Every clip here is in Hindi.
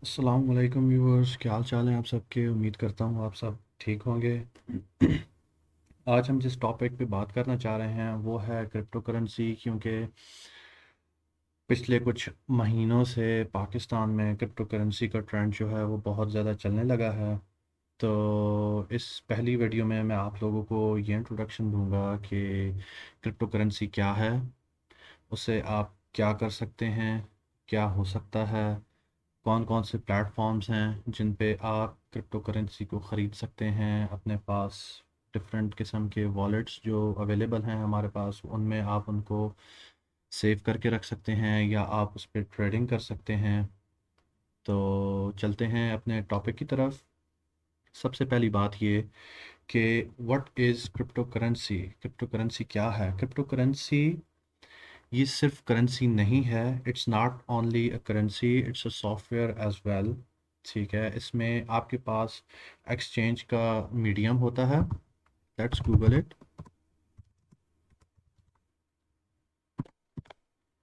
अस्सलाम वालेकुम व्यूवर्स, क्या हाल चाल है आप सबके। उम्मीद करता हूँ आप सब ठीक होंगे। आज हम जिस टॉपिक पे बात करना चाह रहे हैं वो है क्रिप्टो करेंसी, क्योंकि पिछले कुछ महीनों से पाकिस्तान में क्रिप्टो करेंसी का ट्रेंड जो है वो बहुत ज़्यादा चलने लगा है। तो इस पहली वीडियो में मैं आप लोगों को ये इंट्रोडक्शन दूंगा कि क्रिप्टो करेंसी क्या है, उससे आप क्या कर सकते हैं, क्या हो सकता है, कौन कौन से प्लेटफॉर्म्स हैं जिन पे आप क्रिप्टो करेंसी को ख़रीद सकते हैं अपने पास। डिफरेंट किस्म के वॉलेट्स जो अवेलेबल हैं हमारे पास, उनमें आप उनको सेव करके रख सकते हैं या आप उस पर ट्रेडिंग कर सकते हैं। तो चलते हैं अपने टॉपिक की तरफ। सबसे पहली बात ये कि what is crypto currency. Crypto currency क्या है? क्रिप्टो करेंसी ये सिर्फ करेंसी नहीं है। It's not only a currency, it's a software as well. ठीक है, इसमें आपके पास एक्सचेंज का मीडियम होता है। Let's Google it.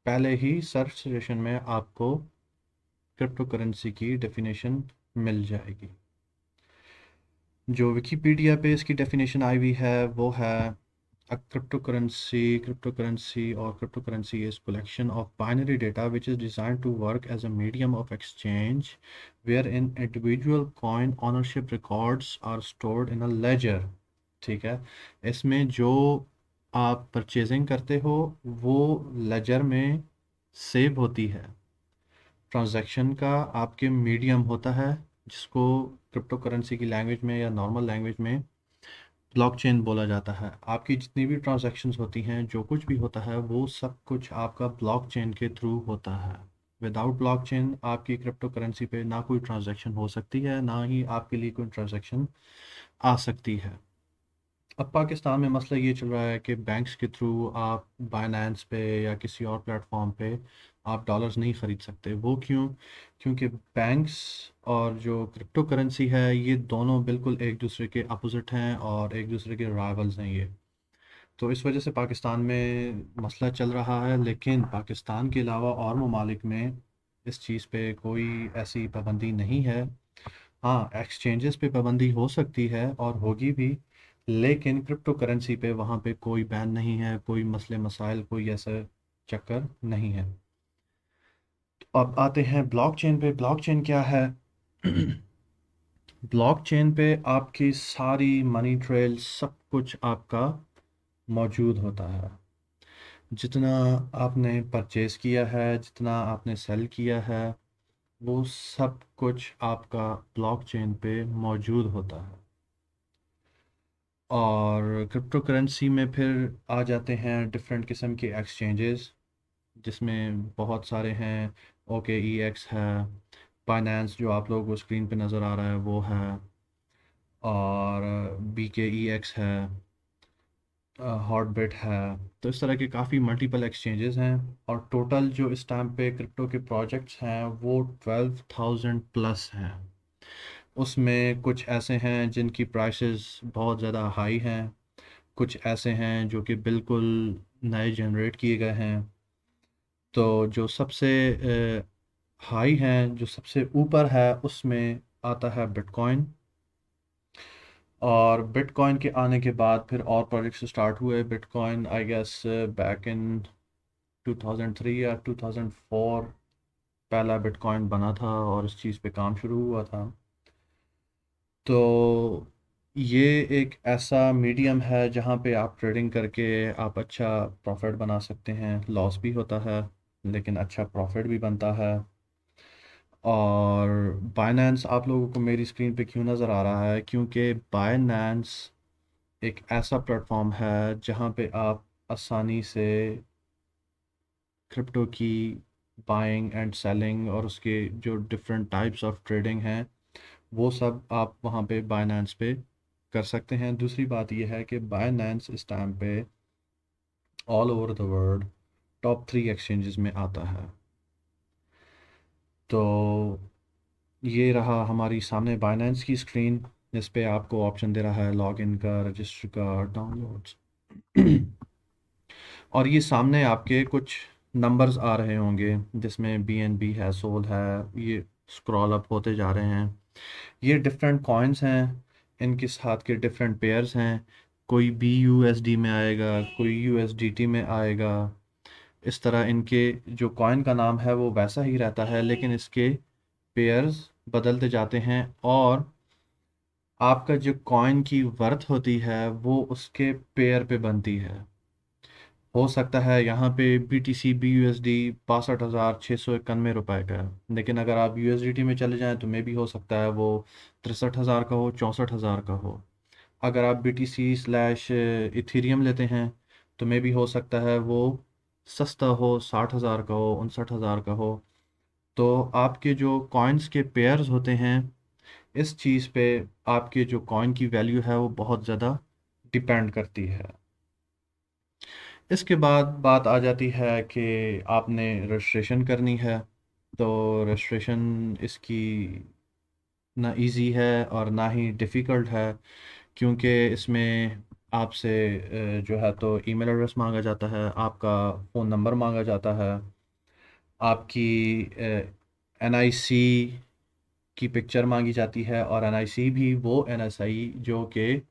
पहले ही सर्च सजेशन में आपको क्रिप्टो करेंसी की डेफिनेशन मिल जाएगी। जो विकीपीडिया पे इसकी डेफिनेशन आई हुई है वो है a cryptocurrency or cryptocurrency is collection of binary data which is designed to work as a medium of exchange wherein individual coin ownership records are stored in a ledger। ठीक है, इसमें जो आप परचेजिंग करते हो वो लेजर में सेव होती है। ट्रांजैक्शन का आपके मीडियम होता है, जिसको क्रिप्टो करेंसी की लैंग्वेज में या नॉर्मल लैंग्वेज में ब्लॉकचेन बोला जाता है। आपकी जितनी भी ट्रांजैक्शंस होती हैं, जो कुछ भी होता है, वो सब कुछ आपका ब्लॉकचेन के थ्रू होता है। विदाउट ब्लॉकचेन आपकी क्रिप्टो करेंसी पे ना कोई ट्रांजैक्शन हो सकती है, ना ही आपके लिए कोई ट्रांजैक्शन आ सकती है। अब पाकिस्तान में मसला ये चल रहा है कि बैंक्स के थ्रू आप बाइनेंस पे या किसी और प्लेटफॉर्म पे आप डॉलर्स नहीं ख़रीद सकते। वो क्यों? क्योंकि बैंक्स और जो क्रिप्टो करेंसी है ये दोनों बिल्कुल एक दूसरे के अपोजिट हैं और एक दूसरे के राइवल्स हैं ये। तो इस वजह से पाकिस्तान में मसला चल रहा है, लेकिन पाकिस्तान के अलावा और ममालिक में इस चीज़ पे कोई ऐसी पाबंदी नहीं है। हाँ, एक्सचेंजेस पे पाबंदी हो सकती है और होगी भी, लेकिन क्रिप्टो करेंसी पे वहाँ पे कोई बैन नहीं है, कोई मसले मसाइल कोई ऐसा चक्कर नहीं है। तो अब आते हैं ब्लॉकचेन पे। ब्लॉकचेन क्या है? ब्लॉकचेन पे आपकी सारी मनी ट्रेल सब कुछ आपका मौजूद होता है। जितना आपने परचेज किया है, जितना आपने सेल किया है, वो सब कुछ आपका ब्लॉकचेन पे मौजूद होता है। और क्रिप्टो करेंसी में फिर आ जाते हैं डिफरेंट किस्म के एक्सचेंजेस, जिसमें बहुत सारे हैं। ओके ई एक्स है, बाइनेंस जो आप लोगों को स्क्रीन पे नज़र आ रहा है वो है, और बी के ई एक्स है, हॉटबिट है। तो इस तरह के काफ़ी मल्टीपल एक्सचेंजेस हैं। और टोटल जो इस टाइम पे क्रिप्टो के प्रोजेक्ट्स हैं वो 12,000 प्लस हैं। उसमें कुछ ऐसे हैं जिनकी प्राइसेस बहुत ज़्यादा हाई हैं, कुछ ऐसे हैं जो कि बिल्कुल नए जनरेट किए गए हैं। तो जो सबसे हाई हैं, जो सबसे ऊपर है, उसमें आता है बिटकॉइन। और बिटकॉइन के आने के बाद फिर और प्रोजेक्ट्स स्टार्ट हुए। Bitcoin I guess back in 2003 या 2004 पहला बिटकॉइन बना था और इस चीज़ पे काम शुरू हुआ था। तो ये एक ऐसा मीडियम है जहाँ पे आप ट्रेडिंग करके आप अच्छा प्रॉफिट बना सकते हैं। लॉस भी होता है, लेकिन अच्छा प्रॉफिट भी बनता है। और बायनेंस आप लोगों को मेरी स्क्रीन पे क्यों नज़र आ रहा है? क्योंकि बायनेंस एक ऐसा प्लेटफॉर्म है जहाँ पे आप आसानी से क्रिप्टो की बाइंग एंड सेलिंग और उसके जो डिफरेंट टाइप्स ऑफ ट्रेडिंग हैं वो सब आप वहाँ पे बायनेंस पे कर सकते हैं। दूसरी बात यह है कि बायनेंस इस टाइम पे all over the world top 3 exchanges में आता है। तो ये रहा हमारी सामने बायनेंस की स्क्रीन। इस पे आपको ऑप्शन दे रहा है लॉगिन का, रजिस्टर का, डाउनलोड्स। और ये सामने आपके कुछ नंबर्स आ रहे होंगे जिसमें BNB है, सोल है, ये स्क्रॉल अप होते जा रहे हैं। ये डिफरेंट कॉइन्स हैं, इनके साथ के डिफरेंट पेयर्स हैं। कोई BUSD में आएगा, कोई USDT में आएगा। इस तरह इनके जो कॉइन का नाम है वो वैसा ही रहता है, लेकिन इसके पेयर्स बदलते जाते हैं, और आपका जो कॉइन की वर्थ होती है वो उसके पेयर पे बनती है। हो सकता है यहाँ पे BTC BUSD 62,691 रुपए का है, लेकिन अगर आप USDT में चले जाएं तो मे भी हो सकता है वो 63,000 का हो, 64,000 का हो। अगर आप BTC/इथीरियम लेते हैं तो मे भी हो सकता है वो सस्ता हो, 60,000 का हो, 59,000 का हो। तो आपके जो कॉइन्स के पेयर्स होते हैं, इस चीज़ पे आपके जो कॉइन की वैल्यू है वो बहुत ज़्यादा डिपेंड करती है। इसके बाद बात आ जाती है कि आपने रजिस्ट्रेशन करनी है। तो रजिस्ट्रेशन इसकी ना इजी है और ना ही डिफ़िकल्ट है, क्योंकि इसमें आपसे जो है तो ईमेल एड्रेस मांगा जाता है, आपका फ़ोन नंबर मांगा जाता है, आपकी NIC की पिक्चर मांगी जाती है, और NIC भी वो NSI जो कि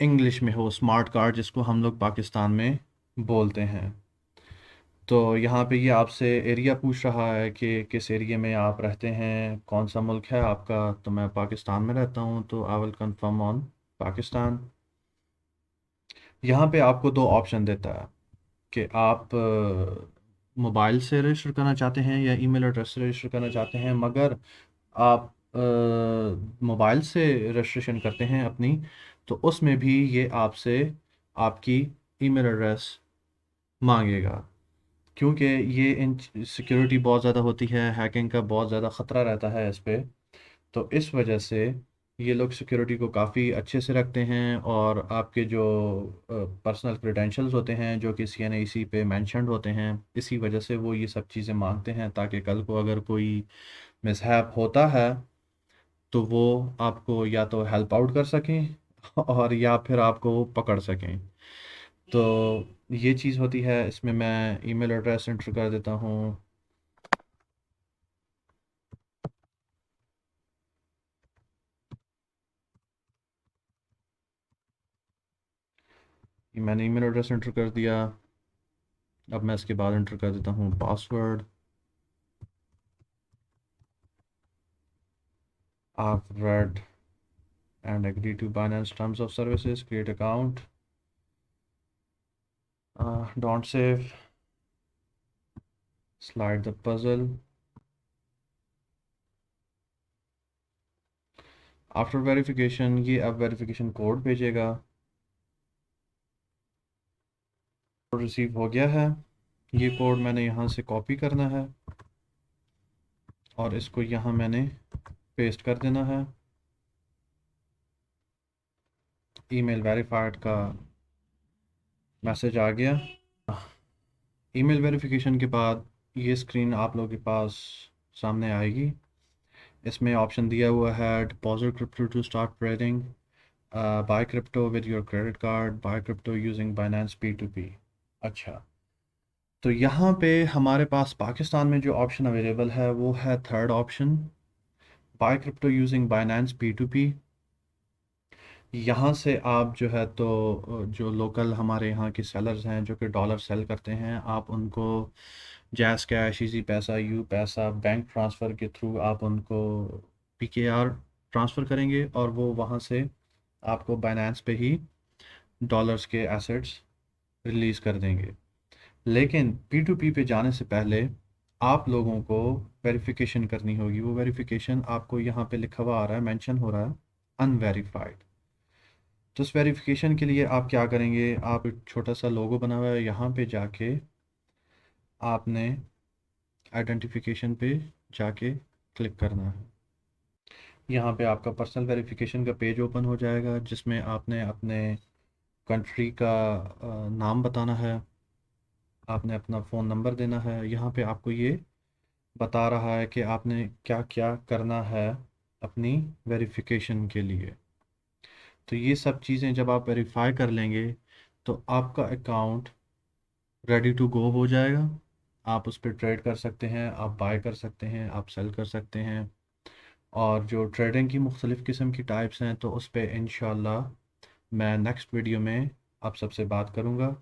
इंग्लिश में हो, स्मार्ट कार्ड जिसको हम लोग पाकिस्तान में बोलते हैं। तो यहाँ पे ये आपसे एरिया पूछ रहा है कि किस एरिया में आप रहते हैं, कौन सा मुल्क है आपका। तो मैं पाकिस्तान में रहता हूँ, तो I will confirm on Pakistan. यहाँ पे आपको दो ऑप्शन देता है कि आप मोबाइल से रजिस्टर करना चाहते हैं या ईमेल एड्रेस से रजिस्टर करना चाहते हैं। मगर आप मोबाइल से रजिस्ट्रेशन करते हैं अपनी, तो उसमें भी ये आपसे आपकी ईमेल एड्रेस मांगेगा, क्योंकि ये इन सिक्योरिटी बहुत ज़्यादा होती है, हैकिंग का बहुत ज़्यादा ख़तरा रहता है इस पे। तो इस वजह से ये लोग सिक्योरिटी को काफ़ी अच्छे से रखते हैं, और आपके जो पर्सनल क्रेडेंशियल्स होते हैं जो कि CNIC पे मेंशन्ड होते हैं, इसी वजह से वो ये सब चीज़ें मांगते हैं, ताकि कल को अगर कोई मिसहैप होता है तो वो आपको या तो हेल्प आउट कर सकें और या फिर आपको वो पकड़ सकें। तो ये चीज़ होती है। इसमें मैं ईमेल एड्रेस एंटर कर देता हूँ। ये मैंने ईमेल एड्रेस एंटर कर दिया। अब मैं इसके बाद एंटर कर देता हूँ password. I've read and agree to Binance terms of services, create account, don't save, slide the puzzle. After verification ये अब वेरिफिकेशन कोड भेजेगा। कोड रिसीव हो गया है। ये कोड मैंने यहाँ से कॉपी करना है और इसको यहाँ मैंने पेस्ट कर देना है। ईमेल वेरीफाइड का मैसेज आ गया। ईमेल वेरिफिकेशन के बाद ये स्क्रीन आप लोगों के पास सामने आएगी। इसमें ऑप्शन दिया हुआ है deposit crypto to start trading, buy crypto with your credit card, buy crypto using Binance P2P। अच्छा, तो यहाँ पे हमारे पास पाकिस्तान में जो ऑप्शन अवेलेबल है वो है third option, buy crypto using Binance P2P। यहाँ से आप जो है तो जो लोकल हमारे यहाँ के सेलर्स हैं जो कि डॉलर सेल करते हैं, आप उनको जैस कैश, इजी पैसा, यू पैसा, बैंक ट्रांसफ़र के थ्रू आप उनको PKR ट्रांसफ़र करेंगे, और वो वहाँ से आपको बाइनेंस पे ही डॉलर्स के एसेट्स रिलीज़ कर देंगे। लेकिन P2P पे जाने से पहले आप लोगों को वेरिफिकेशन करनी होगी। वो वेरिफिकेशन आपको यहाँ पे लिखा हुआ आ रहा है, मेंशन हो रहा है अनवेरीफाइड। तो इस वेरिफिकेशन के लिए आप क्या करेंगे, आप एक छोटा सा लोगो बना हुआ है, यहाँ पे जाके आपने आइडेंटिफिकेशन पे जाके क्लिक करना है। यहाँ पे आपका पर्सनल वेरिफिकेशन का पेज ओपन हो जाएगा, जिसमें आपने अपने कंट्री का नाम बताना है, आपने अपना फ़ोन नंबर देना है। यहाँ पे आपको ये बता रहा है कि आपने क्या क्या करना है अपनी वेरिफिकेशन के लिए। तो ये सब चीज़ें जब आप वेरीफाई कर लेंगे तो आपका अकाउंट रेडी टू गो हो जाएगा। आप उस पर ट्रेड कर सकते हैं, आप बाय कर सकते हैं, आप सेल कर सकते हैं। और जो ट्रेडिंग की मुख्तलिफ़ किस्म की टाइप्स हैं तो उस पर इंशाल्लाह मैं नेक्स्ट वीडियो में आप सबसे बात करूँगा।